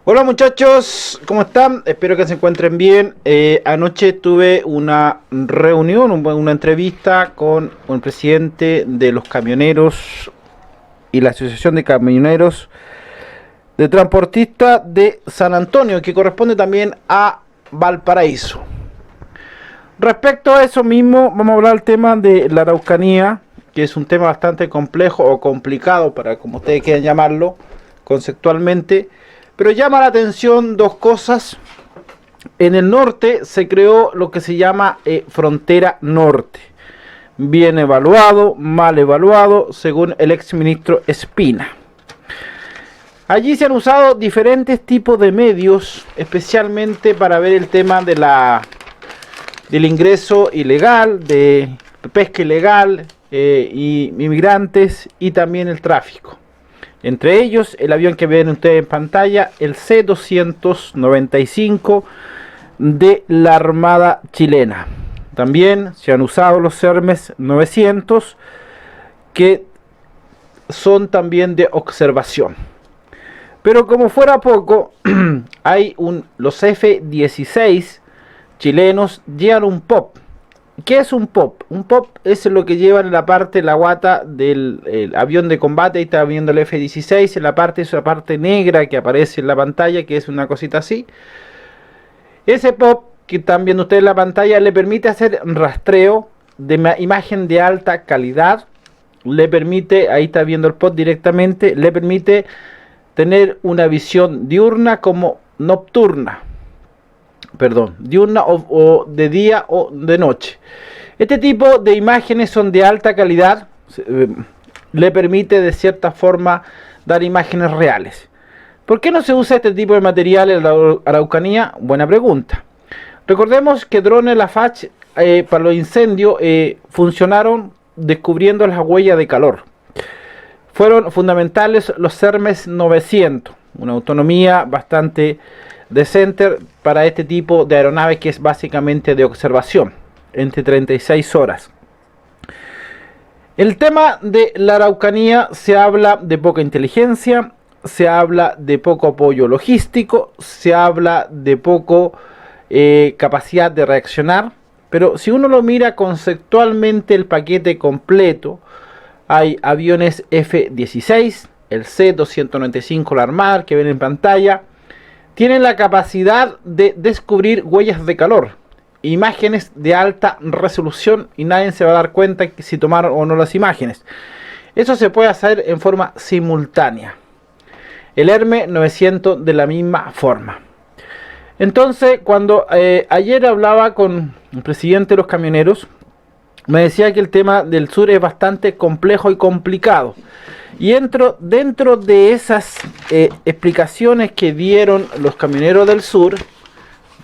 Hola muchachos, ¿cómo están? Espero que se encuentren bien. Anoche tuve una reunión, una entrevista con el presidente de los camioneros y la Asociación de Camioneros de Transportistas de San Antonio, que corresponde también a Valparaíso. Respecto a eso mismo, vamos a hablar del tema de la Araucanía, que es un tema bastante complejo o complicado, para como ustedes quieran llamarlo, conceptualmente. Pero llama la atención dos cosas. En el norte se creó lo que se llama frontera norte. Bien evaluado, mal evaluado, según el exministro Espina. Allí se han usado diferentes tipos de medios, especialmente para ver el tema del ingreso ilegal, de pesca ilegal, y inmigrantes, y también el tráfico. Entre ellos, el avión que ven ustedes en pantalla, el C-295 de la Armada chilena. También se han usado los Hermes 900, que son también de observación. Pero como fuera poco, hay los F-16 chilenos llevan un POP. ¿Qué es un POP? Un POP es lo que lleva en la parte, la guata del avión de combate. Ahí está viendo el F-16. En la parte, esa parte negra que aparece en la pantalla, que es una cosita así. Ese POP que están viendo ustedes en la pantalla le permite hacer rastreo de imagen de alta calidad. Le permite, ahí está viendo el POP directamente, le permite tener una visión diurna como nocturna. Perdón, diurna o de día o de noche. Este tipo de imágenes son de alta calidad, le permite de cierta forma dar imágenes reales. ¿Por qué no se usa este tipo de material en la Araucanía? Buena pregunta. Recordemos que drones Lafarge para los incendios funcionaron descubriendo las huellas de calor. Fueron fundamentales los Hermes 900, una autonomía bastante decente para este tipo de aeronaves, que es básicamente de observación, entre 36 horas. El tema de la Araucanía, se habla de poca inteligencia, se habla de poco apoyo logístico, se habla de poco capacidad de reaccionar, pero si uno lo mira conceptualmente el paquete completo, hay aviones F-16, el C-295 la Armada que ven en pantalla, tienen la capacidad de descubrir huellas de calor, imágenes de alta resolución, y nadie se va a dar cuenta si tomaron o no las imágenes. Eso se puede hacer en forma simultánea. El Hermes 900 de la misma forma. Entonces, cuando ayer hablaba con el presidente de los camioneros, me decía que el tema del sur es bastante complejo y complicado. Y dentro de esas explicaciones que dieron los camioneros del sur,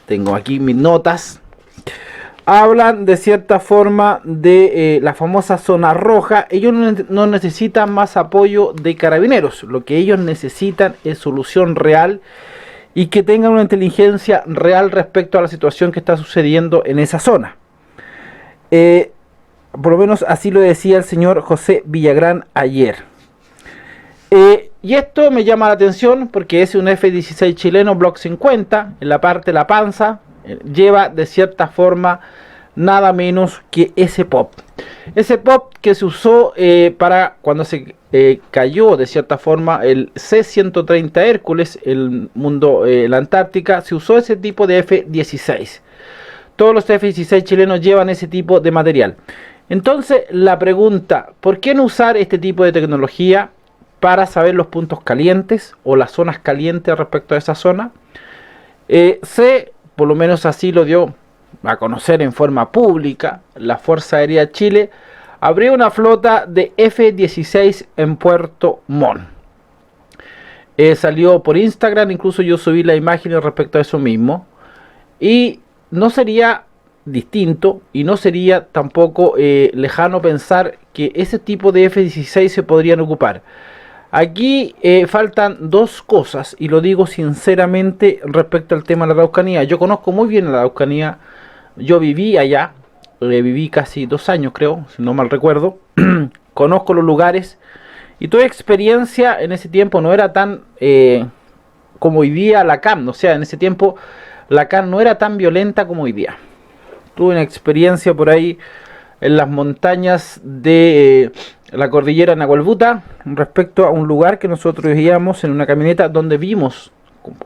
tengo aquí mis notas, hablan de cierta forma de la famosa zona roja. Ellos no necesitan más apoyo de carabineros, lo que ellos necesitan es solución real y que tengan una inteligencia real respecto a la situación que está sucediendo en esa zona. Por lo menos así lo decía el señor José Villagrán ayer. Y esto me llama la atención porque es un F-16 chileno Block 50, en la parte de la panza, lleva de cierta forma nada menos que ese POP. Ese POP que se usó para cuando se cayó de cierta forma el C-130 Hércules, la Antártica, se usó ese tipo de F-16. Todos los F-16 chilenos llevan ese tipo de material. Entonces la pregunta, ¿por qué no usar este tipo de tecnología para saber los puntos calientes o las zonas calientes respecto a esa zona? Por lo menos así lo dio a conocer en forma pública, la Fuerza Aérea de Chile abrió una flota de F-16 en Puerto Montt. Salió por Instagram, incluso yo subí la imagen respecto a eso mismo. Y no sería distinto y no sería tampoco lejano pensar que ese tipo de F-16 se podrían ocupar. Aquí faltan dos cosas, y lo digo sinceramente respecto al tema de la Araucanía. Yo conozco muy bien la Araucanía, yo viví allá, viví casi 2 años creo, si no mal recuerdo. Conozco los lugares y tuve experiencia en ese tiempo, no era tan como hoy día la CAM. O sea, en ese tiempo la CAM no era tan violenta como hoy día. Tuve una experiencia por ahí en las montañas de la cordillera Nahuelbuta respecto a un lugar que nosotros íbamos en una camioneta donde vimos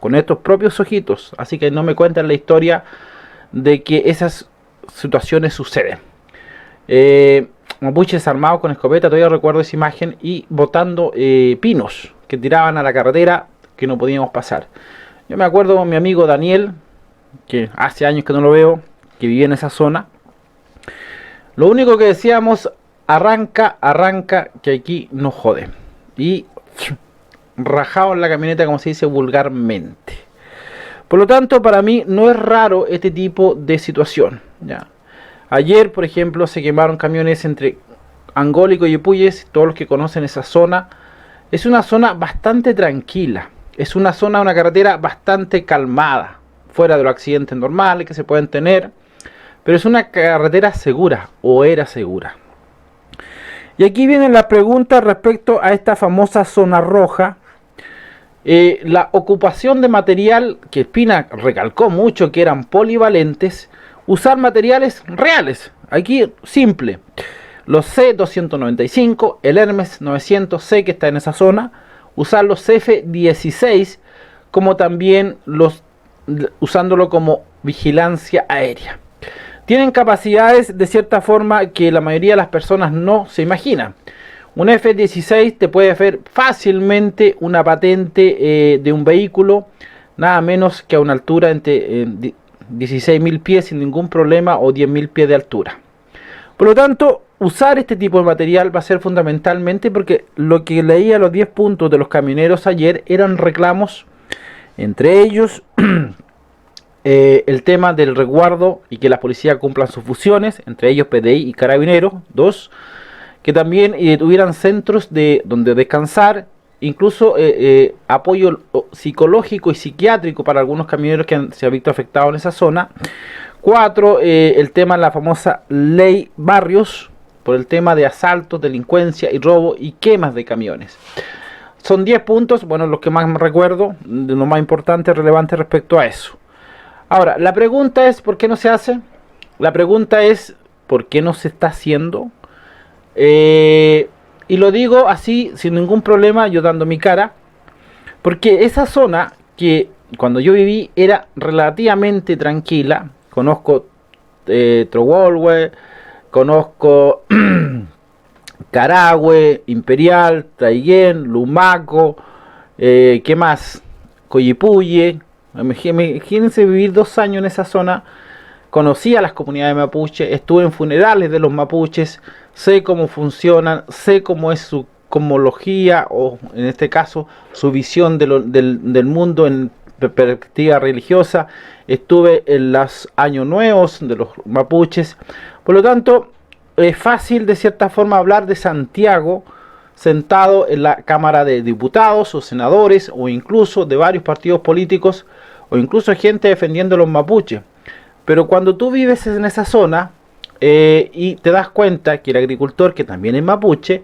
con estos propios ojitos. Así que no me cuentan la historia de que esas situaciones suceden. Mapuches armados con escopeta, todavía recuerdo esa imagen, y botando pinos que tiraban a la carretera que no podíamos pasar. Yo me acuerdo con mi amigo Daniel, que hace años que no lo veo, que vivía en esa zona. Lo único que decíamos, arranca, arranca, que aquí no jode. Y rajado en la camioneta, como se dice vulgarmente. Por lo tanto, para mí no es raro este tipo de situación. ¿Ya? Ayer, por ejemplo, se quemaron camiones entre Angólico y Yepuyes. Todos los que conocen esa zona, es una zona bastante tranquila. Es una zona, una carretera bastante calmada, fuera de los accidentes normales que se pueden tener. Pero es una carretera segura, o era segura. Y aquí vienen las preguntas respecto a esta famosa zona roja. La ocupación de material, que Espina recalcó mucho que eran polivalentes, usar materiales reales. Aquí simple. Los C295, el Hermes 900C que está en esa zona, usar los F16 como también usándolo como vigilancia aérea. Tienen capacidades de cierta forma que la mayoría de las personas no se imaginan. Un F-16 te puede hacer fácilmente una patente de un vehículo, nada menos que a una altura entre 16.000 pies sin ningún problema, o 10.000 pies de altura. Por lo tanto, usar este tipo de material va a ser fundamentalmente, porque lo que leía los 10 puntos de los camioneros ayer eran reclamos, entre ellos el tema del resguardo y que la policía cumplan sus funciones, entre ellos PDI y Carabineros. 2, que también tuvieran centros donde descansar, incluso apoyo psicológico y psiquiátrico para algunos camioneros que se han visto afectados en esa zona. 4, el tema de la famosa ley Barrios, por el tema de asaltos, delincuencia y robo y quemas de camiones. Son 10 puntos, bueno, los que más me recuerdo, de lo más importante, relevante respecto a eso. Ahora, la pregunta es, ¿por qué no se hace? La pregunta es, ¿por qué no se está haciendo? Y lo digo así, sin ningún problema, yo dando mi cara, porque esa zona que cuando yo viví era relativamente tranquila. Conozco Trogolwe, conozco Carahue, Imperial, Traiguén, Lumaco, ¿qué más? Coyipuye. Imagínense vivir 2 años en esa zona. Conocí a las comunidades mapuche, estuve en funerales de los mapuches, sé cómo funcionan, sé cómo es su cosmología, o en este caso su visión del mundo en perspectiva religiosa. Estuve en los años nuevos de los mapuches. Por lo tanto, es fácil de cierta forma hablar de Santiago sentado en la Cámara de Diputados o senadores, o incluso de varios partidos políticos, o incluso gente defendiendo a los mapuches. Pero cuando tú vives en esa zona y te das cuenta que el agricultor, que también es mapuche,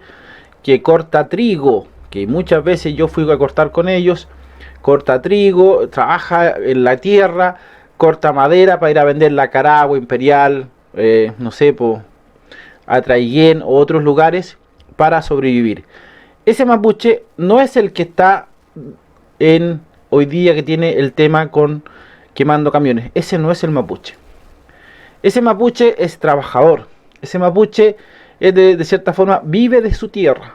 que corta trigo, que muchas veces yo fui a cortar con ellos, corta trigo, trabaja en la tierra, corta madera para ir a vender la Carahue, Imperial, no sé, a Traiguén o otros lugares para sobrevivir. Ese mapuche no es el que está hoy día, que tiene el tema con quemando camiones. Ese no es el mapuche. Ese mapuche es trabajador. Ese mapuche es de cierta forma vive de su tierra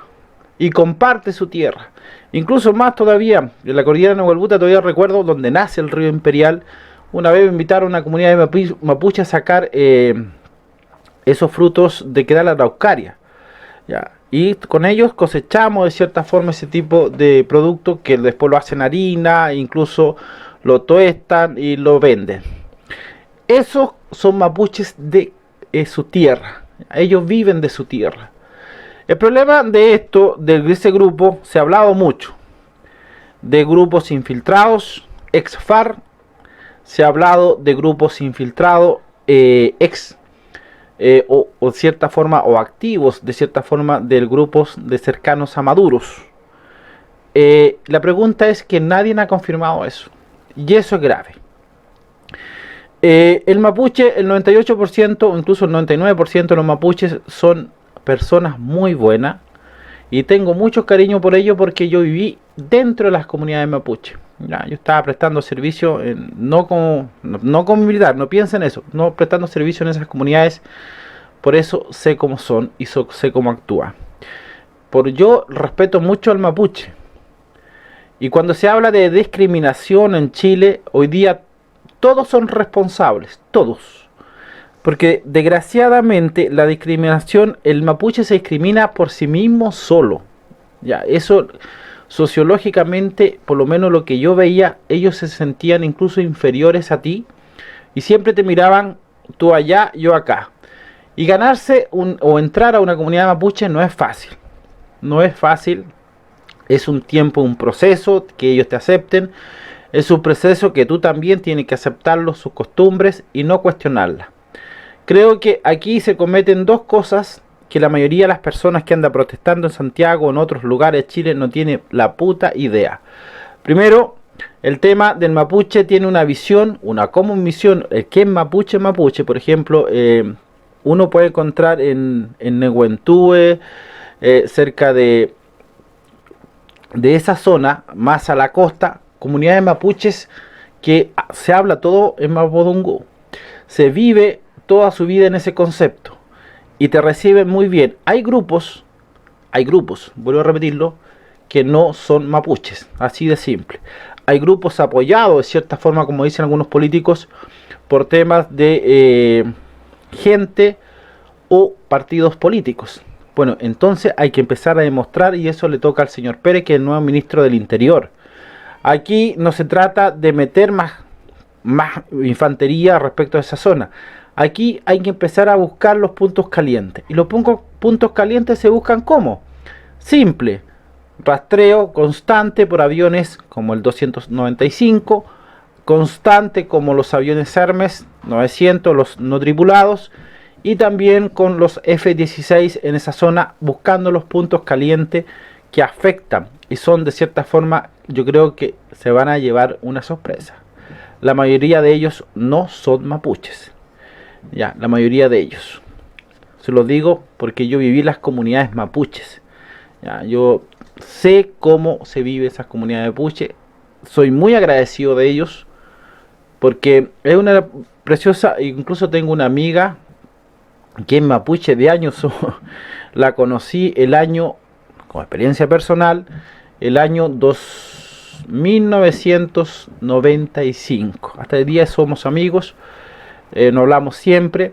y comparte su tierra. Incluso más todavía, en la cordillera de Nahuelbuta todavía recuerdo donde nace el río Imperial. Una vez me invitaron a una comunidad de mapuche a sacar esos frutos de que da la araucaria. ¿Ya? Y con ellos cosechamos de cierta forma ese tipo de producto, que después lo hacen harina, incluso lo tuestan y lo venden. Esos son mapuches de su tierra. Ellos viven de su tierra. El problema de esto, de ese grupo, se ha hablado mucho. De grupos infiltrados, ex FARC. Se ha hablado de grupos infiltrados, o cierta forma, o activos de cierta forma, de grupos de cercanos a Maduros. la pregunta es que nadie ha confirmado eso. Y eso es grave. El mapuche, el 98% o incluso el 99% de los mapuches son personas muy buenas. Y tengo mucho cariño por ello porque yo viví dentro de las comunidades mapuche. Ya, yo estaba prestando servicio, no como militar, no piensen eso, no prestando servicio en esas comunidades. Por eso sé cómo son y sé cómo actúan. Yo respeto mucho al mapuche. Y cuando se habla de discriminación en Chile, hoy día todos son responsables, todos. Porque desgraciadamente la discriminación, el mapuche se discrimina por sí mismo solo. Ya, eso sociológicamente, por lo menos lo que yo veía, ellos se sentían incluso inferiores a ti y siempre te miraban tú allá, yo acá. Y ganarse o entrar a una comunidad mapuche no es fácil. No es fácil. Es un tiempo, un proceso que ellos te acepten. Es un proceso que tú también tienes que aceptarlo, sus costumbres y no cuestionarlas. Creo que aquí se cometen dos cosas que la mayoría de las personas que andan protestando en Santiago o en otros lugares de Chile no tiene la puta idea. Primero, el tema del mapuche tiene una visión, una común visión. El que es mapuche, mapuche, por ejemplo, uno puede encontrar en Nehuentúe, cerca de esa zona, más a la costa, comunidades mapuches que se habla todo en mapudungun. Se vive toda su vida en ese concepto y te reciben muy bien. Hay grupos, vuelvo a repetirlo, que no son mapuches, así de simple. Hay grupos apoyados de cierta forma, como dicen algunos políticos, por temas de gente o partidos políticos. Bueno, entonces hay que empezar a demostrar, y eso le toca al señor Pérez, que es el nuevo ministro del Interior. Aquí no se trata de meter más infantería respecto a esa zona. Aquí hay que empezar a buscar los puntos calientes. Y los puntos calientes se buscan ¿cómo? Simple. Rastreo constante por aviones como el 295, constante como los aviones Hermes 900, los no tripulados, y también con los F-16 en esa zona, buscando los puntos calientes que afectan y son de cierta forma, yo creo que se van a llevar una sorpresa. La mayoría de ellos no son mapuches. Ya, la mayoría de ellos. Se lo digo porque yo viví las comunidades mapuches. Ya, yo sé cómo se vive esas comunidades mapuche. Soy muy agradecido de ellos porque es una preciosa. Incluso tengo una amiga que es mapuche de años. La conocí el año, como experiencia personal, el año 1995. Hasta el día somos amigos. Nos hablamos siempre.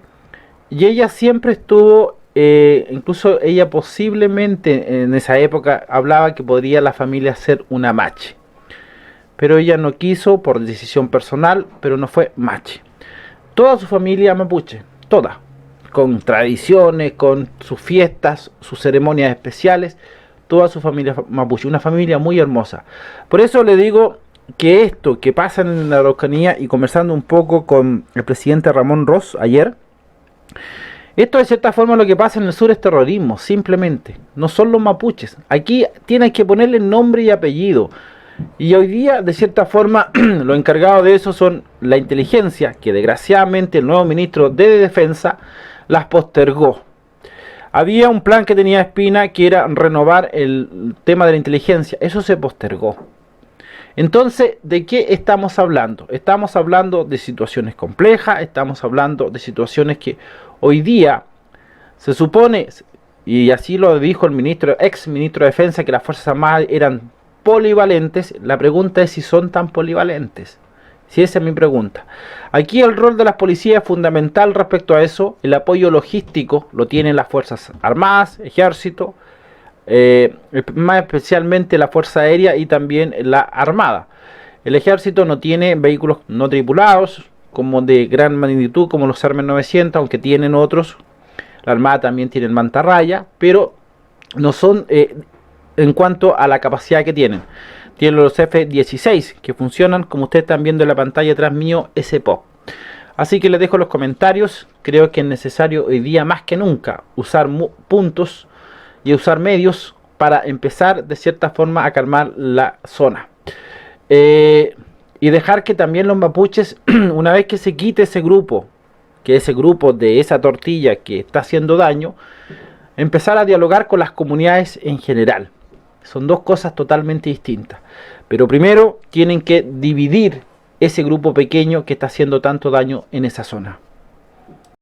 Y ella siempre estuvo, incluso ella posiblemente en esa época hablaba que podría la familia ser una mache. Pero ella no quiso por decisión personal, pero no fue mache. Toda su familia mapuche, toda, con tradiciones, con sus fiestas, sus ceremonias especiales, toda su familia mapuche, una familia muy hermosa. Por eso le digo que esto que pasa en la Araucanía, y conversando un poco con el presidente Ramón Ross ayer, esto de cierta forma lo que pasa en el sur es terrorismo, simplemente. No son los mapuches. Aquí tienes que ponerle nombre y apellido. Y hoy día, de cierta forma, los encargados de eso son la inteligencia, que desgraciadamente el nuevo ministro de Defensa las postergó. Había un plan que tenía Espina, que era renovar el tema de la inteligencia. Eso se postergó. Entonces, ¿de qué estamos hablando? Estamos hablando de situaciones complejas, estamos hablando de situaciones que hoy día se supone, y así lo dijo el ex ministro de Defensa, que las Fuerzas Armadas eran polivalentes. La pregunta es si son tan polivalentes. Si esa es mi pregunta. Aquí el rol de las policías es fundamental respecto a eso. El apoyo logístico lo tienen las Fuerzas Armadas, Ejército, más especialmente la Fuerza Aérea y también la Armada. El Ejército no tiene vehículos no tripulados como de gran magnitud como los Hermes 900, aunque tienen otros. La Armada también tiene el Mantarraya, pero no son en cuanto a la capacidad que tienen. Tienen los F-16 que funcionan, como ustedes están viendo en la pantalla atrás mío, SPOP. Así que les dejo los comentarios. Creo que es necesario hoy día más que nunca usar puntos y usar medios para empezar de cierta forma a calmar la zona. Y dejar que también los mapuches, una vez que se quite ese grupo de esa tortilla que está haciendo daño, empezar a dialogar con las comunidades en general. Son dos cosas totalmente distintas. Pero primero tienen que dividir ese grupo pequeño que está haciendo tanto daño en esa zona.